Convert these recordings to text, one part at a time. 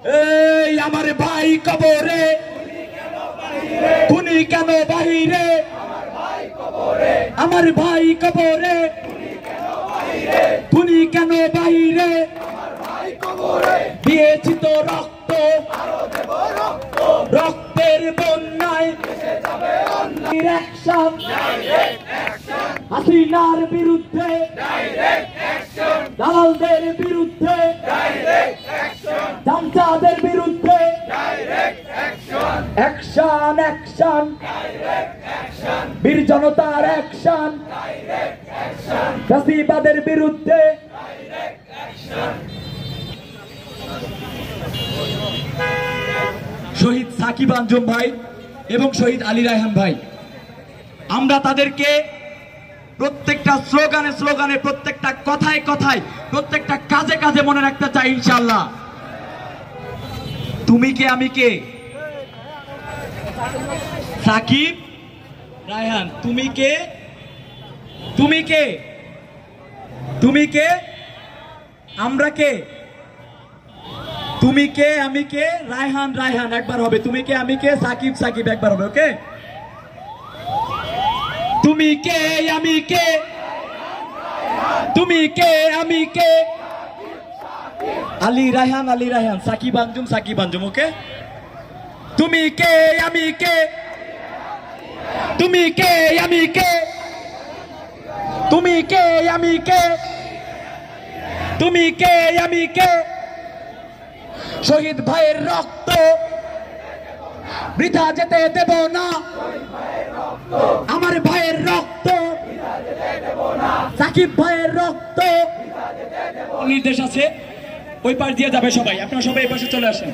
এই আমার ভাই কবরে, তুমি কেন বাহিরে? আমার ভাই কবরে, তুমি কেন বাহিরে? দিয়েছি তো রক্ত, রক্তের বন্যায় হাসিনার বিরুদ্ধে, দালালদের বিরুদ্ধে, জামচাদের বিরুদ্ধে অ্যাকশন, অ্যাকশন, বীর জনতার অ্যাকশন, ফ্যাসিবাদের বিরুদ্ধে। শহীদ সাকিব আঞ্জুম ভাই এবং শহীদ আলী রায়হান ভাই, আমরা তাদেরকে প্রত্যেকটা স্লোগানে স্লোগানে, প্রত্যেকটা কথায় কথায়, প্রত্যেকটা কাজে কাজে মনে রাখতে চাই ইনশাআল্লাহ। তুমি কে আমি কে? সাকিব রায়হান, তুমি কে? তুমি কে? তুমি কে? আমরা কে? তুমি কে আমি কে? রায়হান রায়হান একবার হবে, তুমি কে আমি কে? সাকিব সাকিব একবার হবে। ওকে, তুমি কে আমি কে? তুমি কে আমি কে? আলী রায়হান, আলী রায়হান, সাকিব আঞ্জুম, সাকিব আঞ্জুম। ওকে, তুমি কে আমি কে? তুমি কে আমি কে? তুমি কে আমি কে? তুমি কে আমি কে? শহীদ ভাইয়ের রক্ত বৃথা যেতে দেব না, আমার ভাইয়ের রক্ত, সাকিব ভাইয়ের রক্ত। নির্দেশ আছে, ওই পাশ দিয়ে যাবে সবাই, আপনারা সবাই এই পাশে চলে আসেন।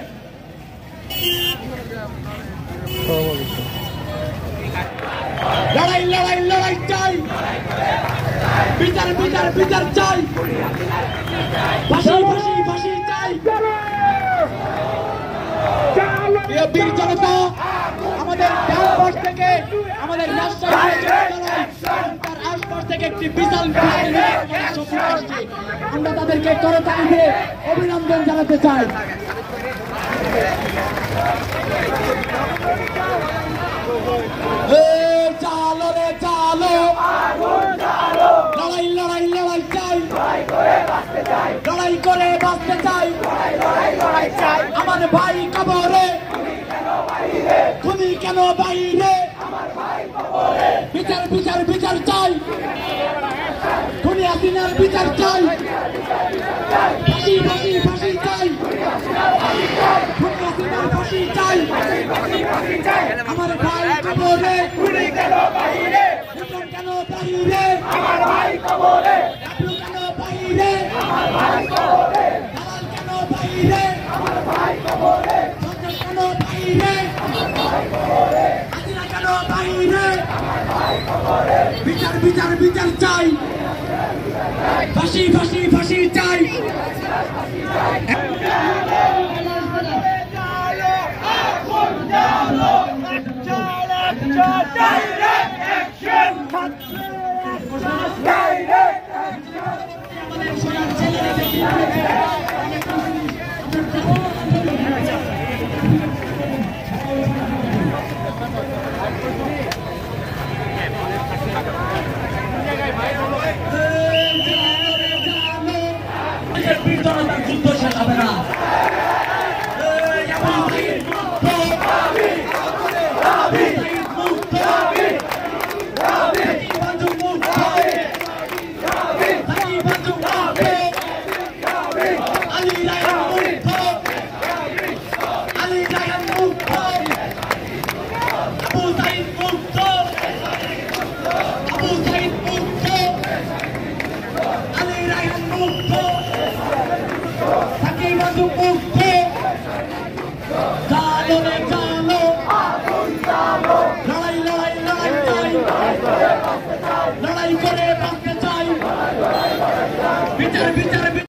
লড়াই লড়াই লড়াই চাই, বিচার বিচার বিচার চাই, ফাঁসি ফাঁসি ফাঁসি চাই। বীর জনতা আমাদের ডানপাশ থেকে, আমাদের তার আশপাশ থেকে একটি বিশাল আসছে, আমরা তাদেরকে করতালিতে অভিনন্দন জানাতে চাই। চালো রে চালো, লড়াই লড়াই লড়াই চাই, লড়াই করে বাঁচতে চাই। আমার ভাই কবরে, তুমি কেন বাইরে? বিচার বিচার বিচার চাই, খুনি হাসিনার বিচার চাই, ফাঁসি ফাঁসি ফাঁসি চাই, খুনি হাসিনার ফাঁসি চাই। আমার ভাই কবরে, তুমি কেন বাইরে? কেন বাইরে? আমার ভাই কবরে, আপনি কেন বাইরে? আমার ভাই কবরে, দালাল কেন বাইরে? আমার ভাই কবরে, কেন বাইরে? আমার ভাই কবরে, হাসিনা কেন বাইরে? আমার ভাই কবরে, বিচার বিচার বিচার চাই, ফাঁসি ফাঁসি ফাঁসি চাই। Direct action!